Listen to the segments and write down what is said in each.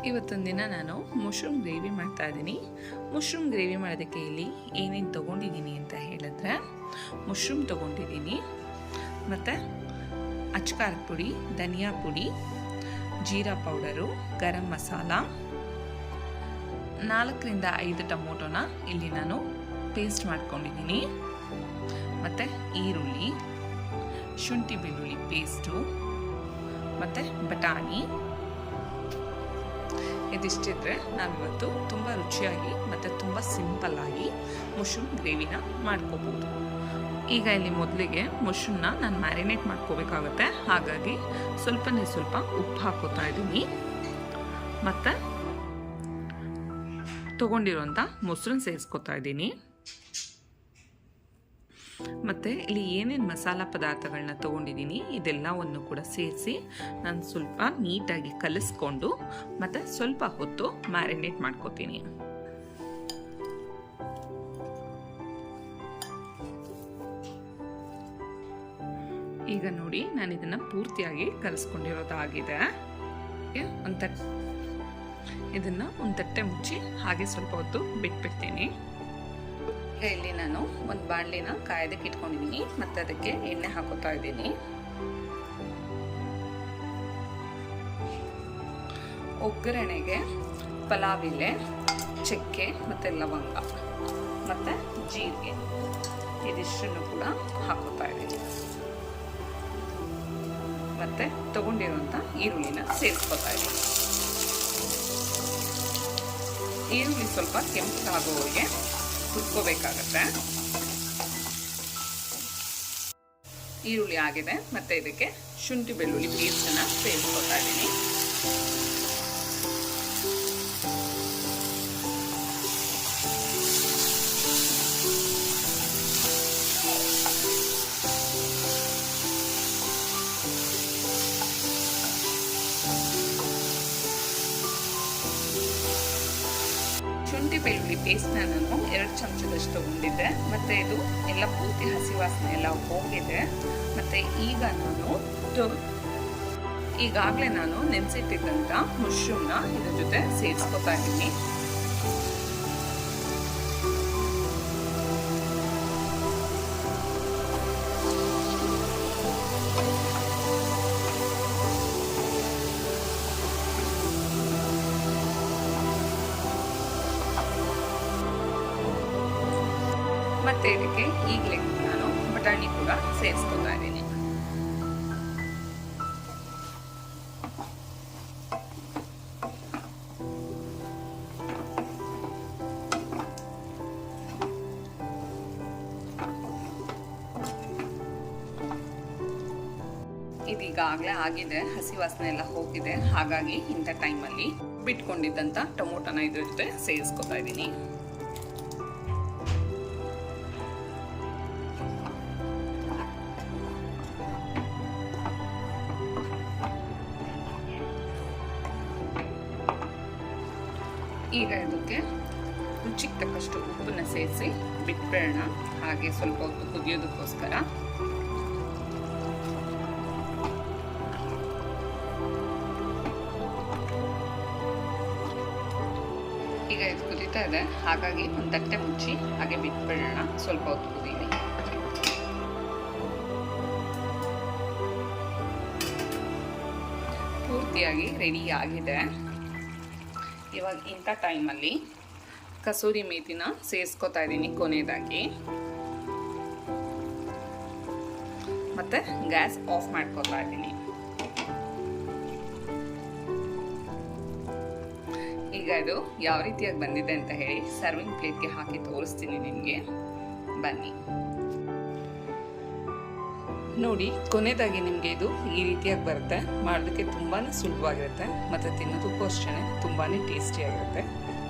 ಇವತ್ತೊಂದು ದಿನ ನಾನು ಮಶ್ರೂಮ್ ಗ್ರೇವಿ ಮಾಡ್ತಾ ಇದ್ದೀನಿ. ಮಶ್ರೂಮ್ ಗ್ರೇವಿ ಮಾಡೋದಕ್ಕೆ ಇಲ್ಲಿ ಏನೇನು ತೊಗೊಂಡಿದ್ದೀನಿ ಅಂತ ಹೇಳಿದ್ರೆ, ಮಶ್ರೂಮ್ ತೊಗೊಂಡಿದ್ದೀನಿ, ಮತ್ತು ಅಚ್ಕಾರದ ಪುಡಿ, ಧನಿಯಾ ಪುಡಿ, ಜೀರಾ ಪೌಡರು, ಗರಂ ಮಸಾಲ, 4ರಿಂದ 5 ಟೊಮೊಟೊನ ಇಲ್ಲಿ ನಾನು ಪೇಸ್ಟ್ ಮಾಡ್ಕೊಂಡಿದ್ದೀನಿ, ಮತ್ತು ಈರುಳ್ಳಿ, ಶುಂಠಿ ಬೆಳ್ಳುಳ್ಳಿ ಪೇಸ್ಟು, ಮತ್ತು ಬಟಾಣಿ. ಇದಿಷ್ಟಿದ್ರೆ ನಾವಿವತ್ತು ತುಂಬ ರುಚಿಯಾಗಿ ಮತ್ತು ತುಂಬ ಸಿಂಪಲ್ಲಾಗಿ ಮಶ್ರೂಮ್ ಗ್ರೇವಿನ ಮಾಡ್ಕೋಬೋದು. ಈಗ ಇಲ್ಲಿ ಮೊದಲಿಗೆ ಮಶ್ರೂಮ್ನ ನಾನು ಮ್ಯಾರಿನೇಟ್ ಮಾಡ್ಕೋಬೇಕಾಗುತ್ತೆ. ಹಾಗಾಗಿ ಸ್ವಲ್ಪನೇ ಸ್ವಲ್ಪ ಉಪ್ಪು ಹಾಕೋತಾ ಇದ್ದೀನಿ, ಮತ್ತು ತೊಗೊಂಡಿರೋಂಥ ಮೊಸರನ್ನ ಸೇರಿಸ್ಕೊತಾ ಇದ್ದೀನಿ. ಮತ್ತು ಇಲ್ಲಿ ಏನೇನು ಮಸಾಲ ಪದಾರ್ಥಗಳನ್ನ ತೊಗೊಂಡಿದ್ದೀನಿ ಇದೆಲ್ಲವನ್ನು ಕೂಡ ಸೇರಿಸಿ ನಾನು ಸ್ವಲ್ಪ ನೀಟಾಗಿ ಕಲಿಸ್ಕೊಂಡು ಮತ್ತು ಸ್ವಲ್ಪ ಹೊತ್ತು ಮ್ಯಾರಿನೇಟ್ ಮಾಡ್ಕೋತೀನಿ. ಈಗ ನೋಡಿ, ನಾನು ಇದನ್ನು ಪೂರ್ತಿಯಾಗಿ ಕಲಿಸ್ಕೊಂಡಿರೋದಾಗಿದೆ. ಇದನ್ನು ಒಂದು ತಟ್ಟೆ ಮುಚ್ಚಿ ಹಾಗೆ ಸ್ವಲ್ಪ ಹೊತ್ತು ಬಿಟ್ಬಿಡ್ತೀನಿ. ಈಗ ಇಲ್ಲಿ ನಾನು ಒಂದು ಬಾಣಲಿನ ಕಾಯೋದಕ್ಕೆ ಇಟ್ಕೊಂಡಿದ್ದೀನಿ, ಮತ್ತು ಅದಕ್ಕೆ ಎಣ್ಣೆ ಹಾಕೋತಾ ಇದ್ದೀನಿ. ಒಗ್ಗರಣೆಗೆ ಪಲಾವ್ ಎಲೆ, ಚಕ್ಕೆ ಮತ್ತು ಲವಂಗ ಮತ್ತು ಜೀರಿಗೆ ಇದಿಷ್ಟನ್ನು ಕೂಡ ಹಾಕೋತಾ ಇದ್ದೀನಿ. ಮತ್ತು ತಗೊಂಡಿರುವಂಥ ಈರುಳ್ಳಿನ ಸೇರಿಸ್ಕೊತಾ ಇದ್ದೀನಿ. ಈರುಳ್ಳಿ ಸ್ವಲ್ಪ ಕೆಂಪಾಗೋವರೆಗೆ ಹುರ್ಕೋಬೇಕಾಗತ್ತೆ. ಈರುಳ್ಳಿ ಆಗಿದೆ, ಮತ್ತು ಇದಕ್ಕೆ ಶುಂಠಿ ಬೆಳ್ಳುಳ್ಳಿ ಪೇಸ್ಟನ್ನು ಸೇರಿಸ್ಕೊತಾ ಇದ್ದೀನಿ. ಶುಂಠಿ ಬೆಳ್ಳುಳ್ಳಿ ಪೇಸ್ಟ್ನ ನಾನು 2 ಚಮಚದಷ್ಟು ತಗೊಂಡಿದ್ದೆ, ಮತ್ತು ಇದು ಎಲ್ಲ ಪೂರ್ತಿ ಹಸಿ ವಾಸನೆ ಎಲ್ಲ ಹೋಗಿದೆ. ಮತ್ತು ಈಗ ಈಗಾಗಲೇ ನಾನು ನೆನೆಸಿಟ್ಟಿದ್ದಂಥ ಮಶ್ರೂಮ್ನ ಇದ್ರ ಜೊತೆ ಸೇರಿಸ್ಕೊತಾ ಇದ್ದೀನಿ. ಮತ್ತೆ ಇದಕ್ಕೆ ಈಗಲೇ ನಾನು ಬಟಾಣಿ ಕೂಡ ಸೇರಿಸ್ಕೊತಾ ಇದ್ದೀನಿ. ಇದೀಗಾಗಲೇ ಆಗಿದೆ, ಹಸಿ ವಾಸನೆ ಎಲ್ಲ ಹೋಗಿದೆ. ಹಾಗಾಗಿ ಇಂಥ ಟೈಮಲ್ಲಿ ಬಿಟ್ಕೊಂಡಿದ್ದಂಥ ಟೊಮೊಟೊನ ಇದ್ರ ಜೊತೆ ಸೇರಿಸ್ಕೊತಾ ಇದ್ದೀನಿ. ಈಗ ಇದಕ್ಕೆ ರುಚಿಗೆ ತಕ್ಕಷ್ಟು ಉಪ್ಪನ್ನು ಸೇರಿಸಿ ಬಿಟ್ಬಿಡೋಣ, ಹಾಗೆ ಸ್ವಲ್ಪ ಹೊತ್ತು ಕುದಿಯೋದಕ್ಕೋಸ್ಕರ. ಈಗ ಇದು ಕುದೀತಾ ಇದೆ, ಹಾಗಾಗಿ ಒಂದು ತಟ್ಟೆ ಮುಚ್ಚಿ ಹಾಗೆ ಬಿಟ್ಬಿಡೋಣ, ಸ್ವಲ್ಪ ಹೊತ್ತು ಕುದೀಲಿ. ಪೂರ್ತಿಯಾಗಿ ರೆಡಿ ಆಗಿದೆ. ಇವಾಗ ಇಂಥ ಟೈಮಲ್ಲಿ ಕಸೂರಿ ಮೇಥಿನ ಸೇರಿಸ್ಕೊತಾ ಇದ್ದೀನಿ ಕೊನೆಯದಾಗಿ, ಮತ್ತು ಗ್ಯಾಸ್ ಆಫ್ ಮಾಡ್ಕೊತಾ ಇದ್ದೀನಿ. ಈಗ ಇದು ಯಾವ ರೀತಿಯಾಗಿ ಬಂದಿದೆ ಅಂತ ಹೇಳಿ ಸರ್ವಿಂಗ್ ಪ್ಲೇಟ್ಗೆ ಹಾಕಿ ತೋರಿಸ್ತೀನಿ ನಿಮಗೆ. ಬನ್ನಿ ನೋಡಿ, ಕೊನೆಯದಾಗಿ ನಿಮಗೆ ಇದು ಈ ರೀತಿಯಾಗಿ ಬರುತ್ತೆ. ಮಾಡೋದಕ್ಕೆ ತುಂಬಾ ಸುಲಭವಾಗಿರುತ್ತೆ, ಮತ್ತು ತಿನ್ನೋದಕ್ಕೂ ಅಷ್ಟೇ ತುಂಬಾ ಟೇಸ್ಟಿಯಾಗಿರುತ್ತೆ.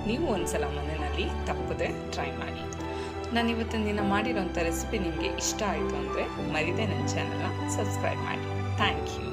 ನೀವು ಒಂದ್ಸಲ ಮನೆಯಲ್ಲಿ ತಪ್ಪದೆ ಟ್ರೈ ಮಾಡಿ. ನಾನು ಇವತ್ತಿನ ದಿನ ಮಾಡಿರೋಂಥ ರೆಸಿಪಿ ನಿಮಗೆ ಇಷ್ಟ ಆಯಿತು ಅಂದರೆ ಮರಿದೇ ನನ್ನ ಚಾನಲ್ನ ಸಬ್ಸ್ಕ್ರೈಬ್ ಮಾಡಿ. Thank you.